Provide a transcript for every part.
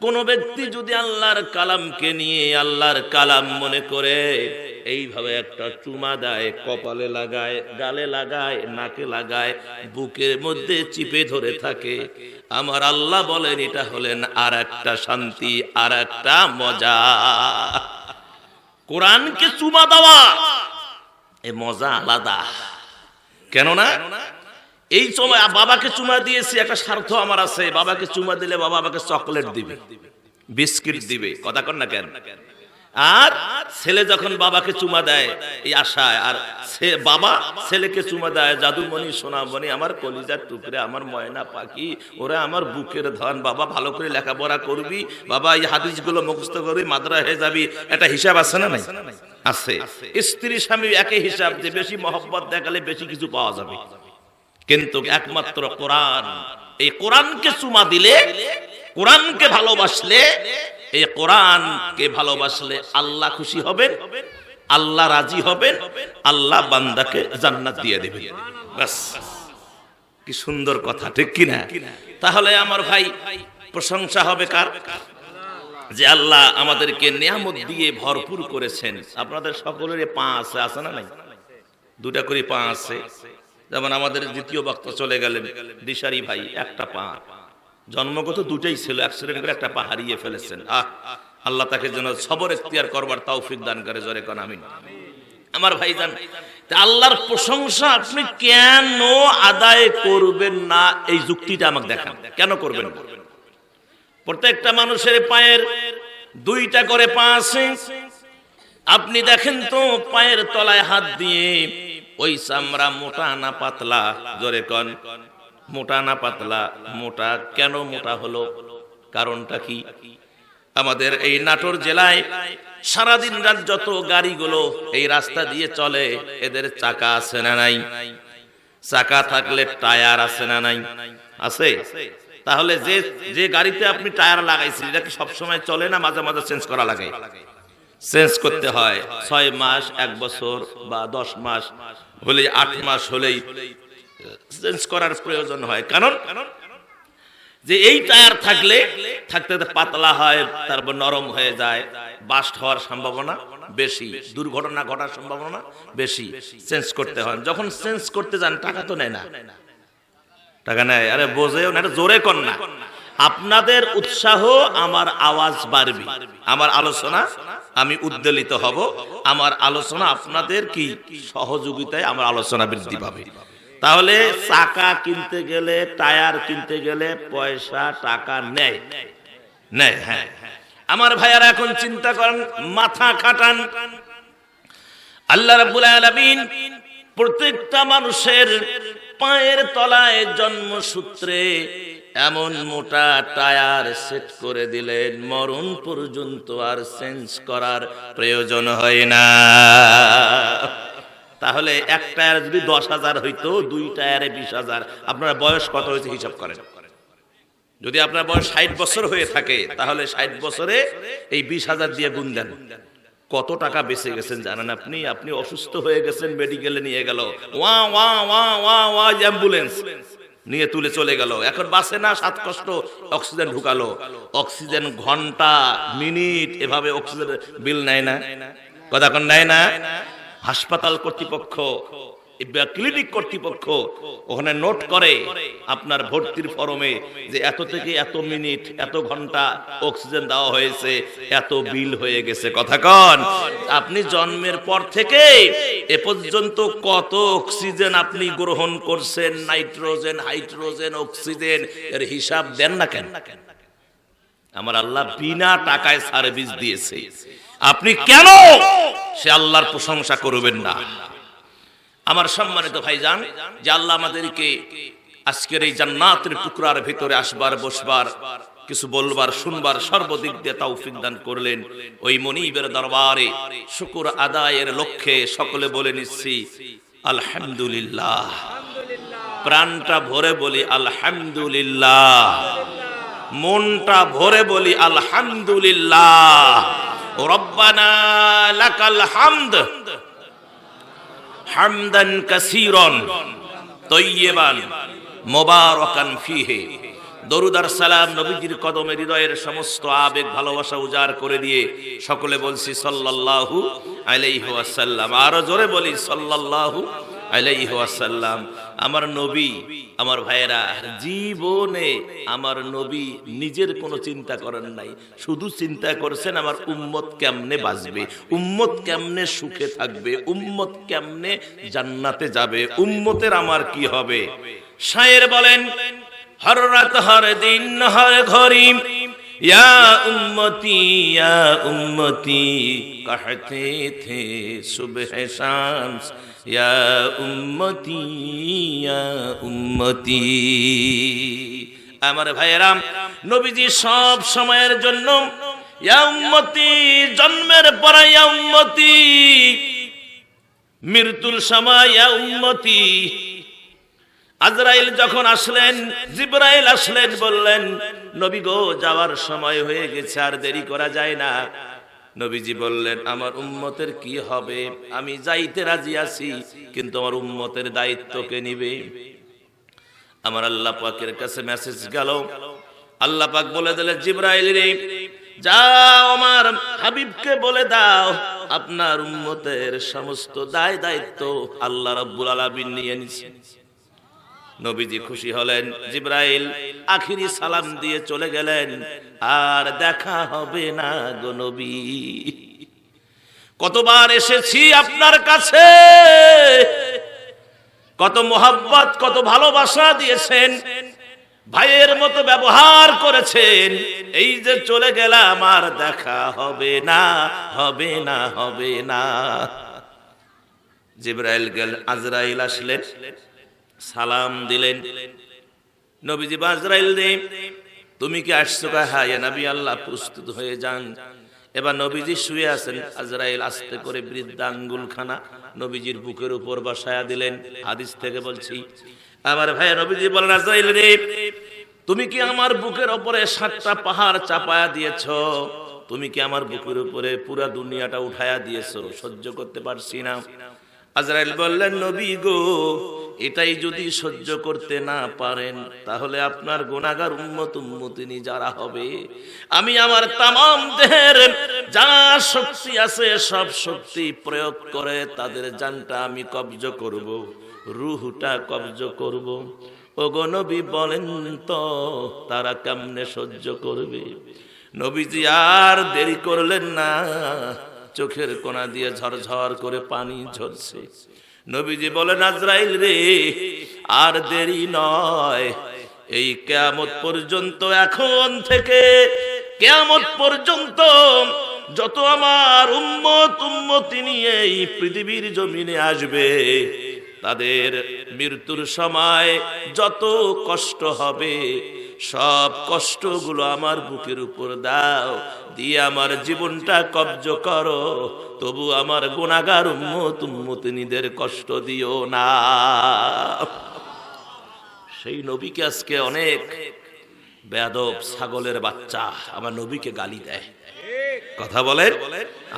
কোন ব্যক্তি যদি আল্লাহর কালামকে নিয়ে আল্লাহর কালাম মনে করে এইভাবে একটা চুমা দেয়, কপালে লাগায়, গালে লাগায়, নাকে লাগায়, বুকের মধ্যে চিপে ধরে থাকে, আমার আল্লাহ বলেন এটা হলেন আর একটা শান্তি, আর একটা মজা। কোরআনকে চুমা দেওয়া এ মজা আলাদা। কেননা এই সময় বাবাকে চুমা দিয়েছি, একটা স্বার্থ আমার আছে। বাবাকে চুমা দিলে বাবা আমাকে চকলেট দিবে, বিস্কিট দিবে, কথা কন না কেন? আর ছেলে যখন বাবাকে চুমা দেয় এই আশায়, আর বাবা ছেলেকে চুমা দেয়, জাদুমণি সোনামণি, আমার কলিজার টুকরে, আমার ময়না পাখি, ওরা আমার বুকের ধন, বাবা ভালো করে লেখাপড়া করবি, বাবা এই হাদিসগুলো মুখস্থ করবি, মাদ্রাসা হয়ে যাবি। একটা হিসাব আছে না নাই? আছে। স্ত্রী স্বামী একই হিসাব, যে বেশি মহব্বত দেখালে বেশি কিছু পাওয়া যাবে। কিন্তু একমাত্র কোরআন, এই কোরআনকে চুমা দিলে, কোরআনকে ভালোবাসলে, এই কোরআনকে ভালোবাসলে আল্লাহ খুশি হবেন, আল্লাহ রাজি হবেন, আল্লাহ বান্দাকে জান্নাত দিয়ে দেবেন। বাস, কি সুন্দর কথা, ঠিক কি না? তাহলে আমার ভাই প্রশংসা হবে কার? যে আল্লাহ আমাদেরকে নিয়ামত দিয়ে ভরপুর করেছেন। আপনাদের সকলের পা আছে, আছে না নাই? দুটা করে পা আছে। যেমন আমাদের দ্বিতীয় বক্তা চলে গেলেন দিশারি ভাই, একটা পা, জন্মগত দুটাই ছিল, অ্যাক্সিডেন্ট করে একটা পা হারিয়ে ফেলেছেন। আল্লাহ তাকে যেন সবর এখতিয়ার করবার তৌফিক দান করে, জোরে কোন আমিন। আমার ভাইজান, আল্লাহর প্রশংসা আপনি কেন আদায় করবেন না, এই যুক্তিটা আমাকে দেখান। কেন করবেন? প্রত্যেকটা মানুষের পায়ের দুইটা করে পা আছে। আপনি দেখেন তো পায়ের তলায় হাত দিয়ে ওই চামড়া মোটা না পাতলা? জোরে কোন, মোটা না পাতলা? মোটা। কেন মোটা হলো? কারণটা কি? আমাদের এই নাটোর জেলায় সারাদিন রাত যত গাড়িগুলো এই রাস্তা দিয়ে চলে, এদের চাকা আছে না নাই? চাকা থাকলে টায়ার আছে না নাই? আছে। তাহলে যে যে গাড়িতে আপনি টায়ার লাগাইছেন, এটা কি সবসময় চলে না মাঝে মাঝে চেঞ্জ করা লাগে? চেঞ্জ করতে হয়। 6 মাস, 1 বছর বা 10 মাস হলে, 8 মাস হলেই চেঞ্জ করার প্রয়োজন হয়। কারণ যে এই টায়ার থাকলে থাকতে পাতলা হয়, তারপর নরম হয়ে যায়, বাস্ট হওয়ার সম্ভাবনা বেশি, দুর্ঘটনা ঘটার সম্ভাবনা বেশি। চেঞ্জ করতে হয়। যখন চেঞ্জ করতে যান টাকা তো নেয় না, টাকা নেয়। আরে বোঝেও না, জোরে কর না। আপনাদের উৎসাহ আমার আওয়াজ বাড়বে, আমার আলোচনা আমি উদ্বেলিত হব, আমার আলোচনা আপনাদের কি সহযোগিতায় আমার আলোচনা বৃদ্ধি পাবে। তাহলে চাকা কিনতে গেলে, টায়ার কিনতে গেলে পয়সা টাকা নেয়, নেয়। হ্যাঁ আমার ভাইয়ারা, এখন চিন্তা করেন, মাথা খাটান। আল্লাহ রাব্বুল আলামিন প্রত্যেকটা মানুষের পায়ের তলায় জন্মসূত্রে এমন মোটা টায়ার সেট করে দিলেন, মরণ পর্যন্ত আর চেঞ্জ করার প্রয়োজন হয় না। তাহলে এক টায়ার যদি 10,000 হইতো, 2 টায়ারে 20,000। আপনার বয়স কত হয়েছে হিসাব করেন। যদি আপনার বয়স 60 বছর হয়ে থাকে, তাহলে 60 বছরে এই 20,000 দিয়ে গুণ দেন, কত টাকা বেঁচে গেছেন জানেন আপনি? আপনি অসুস্থ হয়ে গেছেন, মেডিকেলে নিয়ে গেল, ওয়া ওয়া ওয়া ওয়া ওয়া অ্যাম্বুলেন্স নিয়ে তুলে চলে গেল। এখন বাসে না, সাত কষ্ট অক্সিজেন ঢুকালো। অক্সিজেন ঘন্টা, মিনিট, এভাবে অক্সিজেন বিল নেয় না? কথা কোন নেয় না? হাসপাতাল কর্তৃপক্ষ, ক্লিনিক কর্তৃপক্ষ ওখানে নোট করে আপনার ভর্তির ফরমে যে এত থেকে এত মিনিট, এত ঘন্টা অক্সিজেন দেওয়া হয়েছে, এত বিল হয়ে গেছে। কথা কন, আপনি জন্মের পর থেকে এ পর্যন্ত কত অক্সিজেন আপনি গ্রহণ করছেন, নাইট্রোজেন, হাইড্রোজেন, অক্সিজেন, এর হিসাব দেন না কেন? আমার আল্লাহ বিনা টাকায় সার্ভিস দিয়েছে, আপনি কেন সে আল্লাহর প্রশংসা করবেন না? আমার সম্মানিত ভাইজান, যে আল্লাহ আমাদেরকে আজকের এই জান্নাতের টুকরার ভিতরে আসবার, বসবার, কিছু বলবার, শুনবার সর্বদিক দিয়ে তৌফিক দান করলেন, ওই মনিবের দরবারে শুকর আদায়ের লক্ষ্যে সকলে বলে নিচ্ছি আলহামদুলিল্লাহ। প্রাণটা ভরে বলি আলহামদুলিল্লাহ, মনটা ভরে বলি আলহামদুলিল্লাহ। রব্বানা লাকাল হামদ হামদান কাসীরান তাইয়িবান মুবারাকান ফীহি। দরুদ আর সালাম নবীজির কদমে হৃদয়ের সমস্ত আবেগ ভালোবাসা উজাড় করে দিয়ে সকলে বলছি সাল্লাল্লাহু আলাইহি ওয়াসাল্লাম। আরো জোরে বলি সাল্লাল্লাহু আলাইহি ওয়াসাল্লাম। আমার নবী, আমার ভাইয়েরা, জীবনে আমার নবী নিজের কোনো চিন্তা করেন নাই, শুধু চিন্তা করেছেন আমার উম্মত কেমনে বাঁচবে, উম্মত কেমনে সুখে থাকবে, উম্মত কেমনে জান্নাতে যাবে, উম্মতের আমার কি হবে। শায়ের বলেন, হর রাত হর দিন হর ঘড়ি ইয়া উম্মতি कहते थे सुबह शाम या उम्मती। আমার ভাইয়েরা, নবীজি সব সময়ের জন্য ইয়া উম্মতি, জন্মের পর ইয়া উম্মতি, মৃত্যুর সময় ইয়া উম্মতি। আজরাইল যখন আসলেন, জিবরাইল আসলেন, বললেন নবী গো যাওয়ার সময় হয়ে গেছে, আর দেরি করা যায় না। নবীজি বললেন আমার উম্মতের কি হবে, আমি যাইতে রাজি আছি, কিন্তু আমার উম্মতের দায়িত্ব কে নিবে? আমার আল্লাহ পাকের কাছে মেসেজ গেল, আল্লাহ পাক বলে দিলেন জিবরাইল রে যাও আমার হাবিবকে বলে দাও আপনার উম্মতের সমস্ত দায়িত্ব আল্লাহ রাব্বুল আলামিন নিয়ে নিছেন। নবীজি খুশি হলেন, জিবরাইল আখিরি সালাম দিয়ে চলে গেলেন, আর দেখা হবে না গো নবী। কতবার এসেছি আপনার কাছে, কত মোহাব্বত কত ভালোবাসা দিয়েছেন, ভাইয়ের মতো ব্যবহার করেছেন, এই যে চলে গেলাম আর দেখা হবে না, হবে না, হবে না। জিবরাইল গেল, আজরাইল আসলেন, সালাম দিলেন। নবীজি আজরাইল রে তুমি কি আসছো? হ্যাঁ ইয়া নবী আল্লাহ, প্রস্তুত হয়ে যান। এবার নবীজি শুয়ে আছেন, আজরাইল আস্তে করে বৃদ্ধা আঙ্গুলখানা নবীজির বুকের উপর বসায়া দিলেন। হাদিস থেকে বলছি আমার ভাই, নবীজি বলেন আজরাইল রে তুমি কি আমার বুকের উপরে 7টা পাহাড় চাপায়া দিয়েছো? তুমি কি আমার বুকের উপরে পুরা দুনিয়াটা উঠায়া দিয়েছো? সহ্য করতে পারছি না। আজরাইল বললেন নবী গো এটাই যদি সহ্য করতে না পারেন, তাহলে আপনার গুনাহগার উম্মতিনী যারা হবে, আমি আমার তামাম দেহের যা শক্তি আছে সব শক্তি প্রয়োগ করে তাদের জানটা আমি কবজ করব, রূহটা কবজ করব। ওগো নবী বলেন তো তারা কেমনে সহ্য করবে? নবীজি আর দেরি করলেন না, চোখের কোনা দিয়ে ঝরঝর করে পানি ঝরছে। নবীজি বলেন আজরাইল রে আর দেরি নয়, এই কিয়ামত পর্যন্ত, এখন থেকে কিয়ামত পর্যন্ত যত আমার উম্মতি নিয়ে এই পৃথিবীর জমিনে আসবে, তাদের মৃত্যুর সময় যত কষ্ট হবে সব কষ্টগুলো আমার বুকের উপর দাও, দিয়ে আমার জীবনটা কবজ করো, তবু আমার গুনাহগার উম্মতিনীদের কষ্ট দিও না। সেই নবীকে আজকে অনেক বেয়াদব ছাগলের বাচ্চা আমার নবীকে গালি দেয়, কথা বলেন,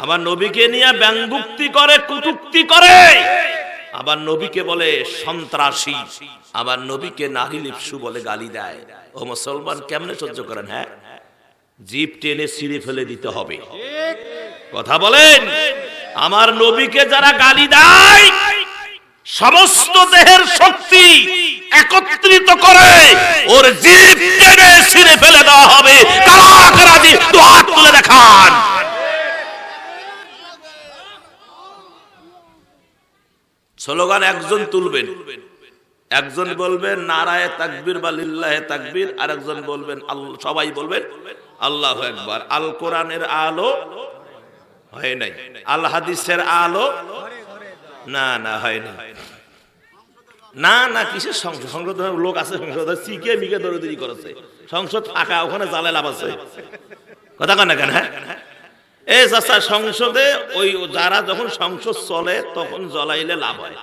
আমার নবীকে নিয়ে ব্যঙ্গুক্তি করে, কটূক্তি করে, আবার নবীকে বলে সন্ত্রাসী, আবার নবীকে নারী লিপসু বলে গালি দেয়। ও মুসলমান কেমনে সহ্য করেন? হ্যাঁ, জিভ টেনে ছিঁড়ে ফেলে দিতে হবে, কথা বলেন। আমার নবীকে যারা গালি দেয় সমস্ত দেহের শক্তি একত্রিত করে ওর জিভ টেনে ছিঁড়ে ফেলে দেওয়া হবে। কারা কারা জিভ তো হাত তুলে দেখান। স্লোগান একজন তুলবেন, একজন বলবেন নারায়ে তাকবীর বা লিল্লাহে তাকবীর, আর একজন বলবেন সবাই বলবেন আল্লাহু আকবার। আল কোরআনের আলো হয় নাই, আল হাদিসের আলো না না হয় না, না না কিসের সংসদ? সংসদ লোক আছে, সংসদ সিকে মিকে দৌড়দৌড়ি করেছে, সংসদ ফাঁকা, ওখানে জালে লাভ আছে, কথা কন না কেন? হ্যাঁ এই চাচা সংসদে ওই যারা যখন সংসদ চলে তখন জ্বলাইলে লাভ হয়,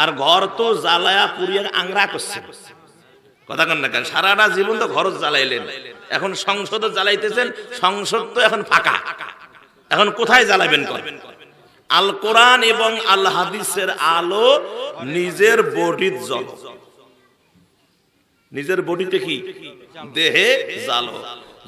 আর ঘর তো জ্বালায়া পুড়িয়ে আংরা করছে, কথা কন না কেন? সারাটা জীবন তো ঘর জ্বালাইলেন, এখন সংসদে জ্বালাইতেছেন, সংসদ তো এখন ফাঁকা, এখন কোথায় জ্বালাবেন? আল কোরআন এবং আল হাদিসের আলো নিজের বডির জ্বল, নিজের বডিতে কি দেহে জ্বালো।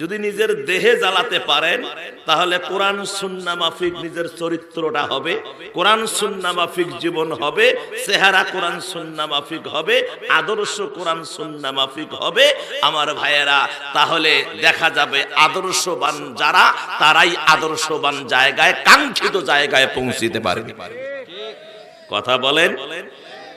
যদি নিজের দেহে জ্বালাতে পারেন তাহলে কোরআন সুন্নাহ মাফিক নিজের চরিত্রটা হবে, কোরআন সুন্নাহ মাফিক জীবন হবে, চেহারা কোরআন সুন্নাহ মাফিক হবে, আদর্শ কোরআন সুন্নাহ মাফিক হবে আমার ভাইয়েরা। তাহলে দেখা যাবে আদর্শবান যারা তারাই আদর্শবান জায়গায়, কাঙ্ক্ষিত জায়গায় পৌঁছিতে পারবে। কথা বলেন।